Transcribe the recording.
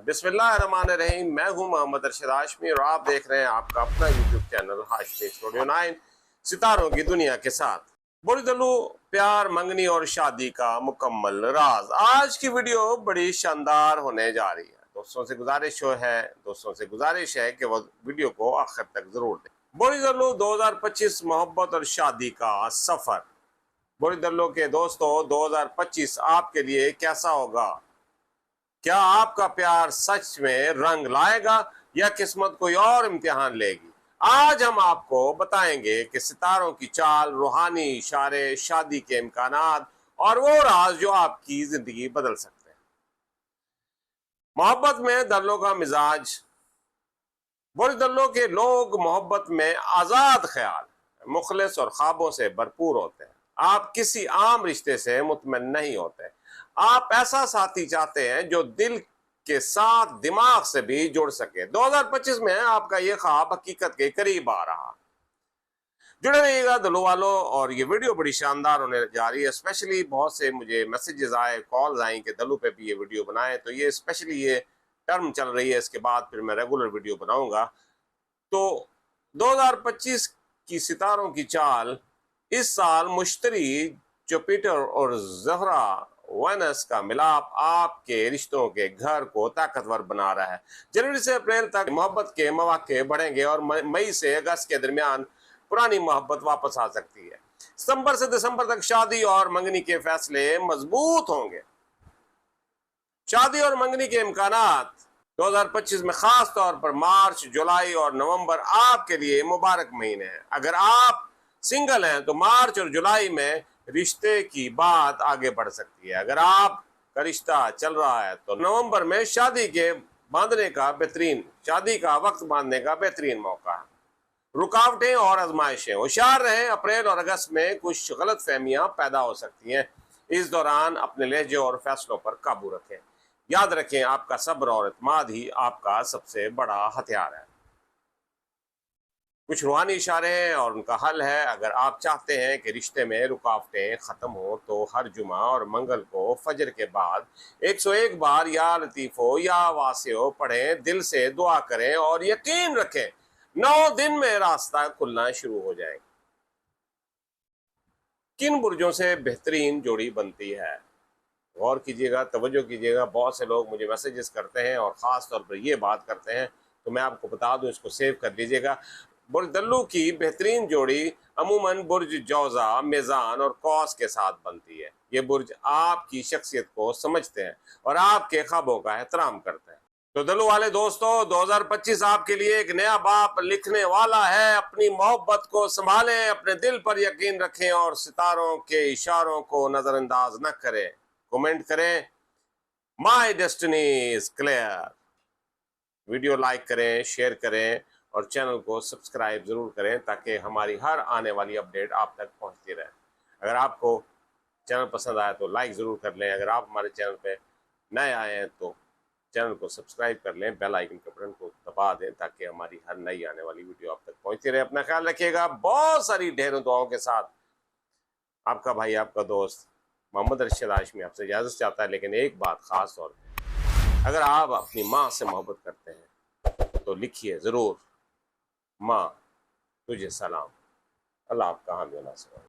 बिस्मिल्लाहिर्रहमानिर्रहीम। मैं हूं मोहम्मद अरशद हाशमी और आप देख रहे हैं आपका अपना यूट्यूब चैनल हाशमी स्टूडियो 9 सितारों की दुनिया के साथ। बोली दल्लू, प्यार, मंगनी और शादी का मुकम्मल राज। आज की वीडियो बड़ी शानदार होने जा रही है। दोस्तों से गुजारिश है कि वो वीडियो को आखिर तक जरूर दें। बोली दल्लू 2025 मोहब्बत और शादी का सफर। बोली दल्लू के दोस्तों, 2025 आपके लिए कैसा होगा? क्या आपका प्यार सच में रंग लाएगा या किस्मत कोई और इम्तिहान लेगी? आज हम आपको बताएंगे कि सितारों की चाल, रूहानी इशारे, शादी के इम्कानात और वो राज जो आपकी जिंदगी बदल सकते हैं। मोहब्बत में दर्लों का मिजाज। बुरे दर्लों के लोग मोहब्बत में आजाद ख्याल, मुखलिस और ख्वाबों से भरपूर होते हैं। आप किसी आम रिश्ते से मुतमइन नहीं होते। आप ऐसा साथी चाहते हैं जो दिल के साथ दिमाग से भी जुड़ सके। 2025 में आपका ये ख्वाब हकीकत के करीब आ रहा। जुड़े रहिएगा दलो वालों, और ये वीडियो बड़ी शानदार होने जा रही है। स्पेशली बहुत से मुझे मैसेजेस आए, कॉल्स आई कि दलो पे भी ये वीडियो बनाए, तो ये स्पेशली ये टर्म चल रही है। इसके बाद फिर मैं रेगुलर वीडियो बनाऊंगा। तो 2025 की सितारों की चाल। इस साल मुश्तरी, जुपिटर और ज़हरा वेनस का मिलाप आपके रिश्तों के घर को ताकतवर बना रहा है। जनवरी से अप्रैल तक मोहब्बत के मौके बढ़ेंगे और मई से अगस्त के दरमियान पुरानी मोहब्बत वापस आ सकती है। सितंबर से दिसंबर तक शादी और मंगनी के फैसले मजबूत होंगे। शादी और मंगनी के इम्कानात 2025 में खास तौर पर मार्च, जुलाई और नवंबर आपके लिए मुबारक महीने हैं। अगर आप सिंगल हैं तो मार्च और जुलाई में रिश्ते की बात आगे बढ़ सकती है। अगर आपका रिश्ता चल रहा है तो नवंबर में शादी का वक्त बांधने का बेहतरीन मौका है। रुकावटें और आजमाइशें। होशियार रहें, अप्रैल और अगस्त में कुछ गलत फहमियां पैदा हो सकती हैं। इस दौरान अपने लहजे और फैसलों पर काबू रखें। याद रखें, आपका सब्र और इत्मीद ही आपका सबसे बड़ा हथियार है। कुछ रूहानी इशारे हैं और उनका हल है। अगर आप चाहते हैं कि रिश्ते में रुकावटें ख़त्म हो तो हर जुमा और मंगल को फजर के बाद 101 बार या लतीफ़ो या वासियो पढ़ें, दिल से दुआ करें और यकीन रखें 9 दिन में रास्ता खुलना शुरू हो जाएगा। किन बुर्जों से बेहतरीन जोड़ी बनती है? गौर कीजिएगा, तवज्जो कीजिएगा। बहुत से लोग मुझे मैसेजेस करते हैं और ख़ास तौर पर ये बात करते हैं, तो मैं आपको बता दूं, इसको सेव कर लीजिएगा। बुर्ज दल्लू की बेहतरीन जोड़ी अमूमन बुर्ज जौज़ा, मेज़ान और कौस के साथ बनती है। ये बुर्ज आपकी शख्सियत को समझते हैं और आपके ख्वाबों का एहतराम करते हैं। तो दल्लू वाले दोस्तों, 2025 आपके लिए एक नया बाप लिखने वाला है। अपनी मोहब्बत को संभालें, अपने दिल पर यकीन रखें और सितारों के इशारों को नज़रअंदाज न करें। कमेंट करें, माई destiny is clear. Video like करें, शेयर करें और चैनल को सब्सक्राइब जरूर करें ताकि हमारी हर आने वाली अपडेट आप तक पहुंचती रहे। अगर आपको चैनल पसंद आया तो लाइक ज़रूर कर लें। अगर आप हमारे चैनल पे नए आए हैं तो चैनल को सब्सक्राइब कर लें, बेल आइकन के बटन को दबा दें ताकि हमारी हर नई आने वाली वीडियो आप तक पहुंचती रहे। अपना ख्याल रखिएगा। बहुत सारी ढेरों दुआओं के साथ आपका भाई, आपका दोस्त मोहम्मद अरशद हाशमी आपसे इजाज़त चाहता है। लेकिन एक बात ख़ास तौर पर, अगर आप अपनी माँ से मोहब्बत करते हैं तो लिखिए ज़रूर, माँ तुझे सलाम। अल्लाह आपका हामी नासिर।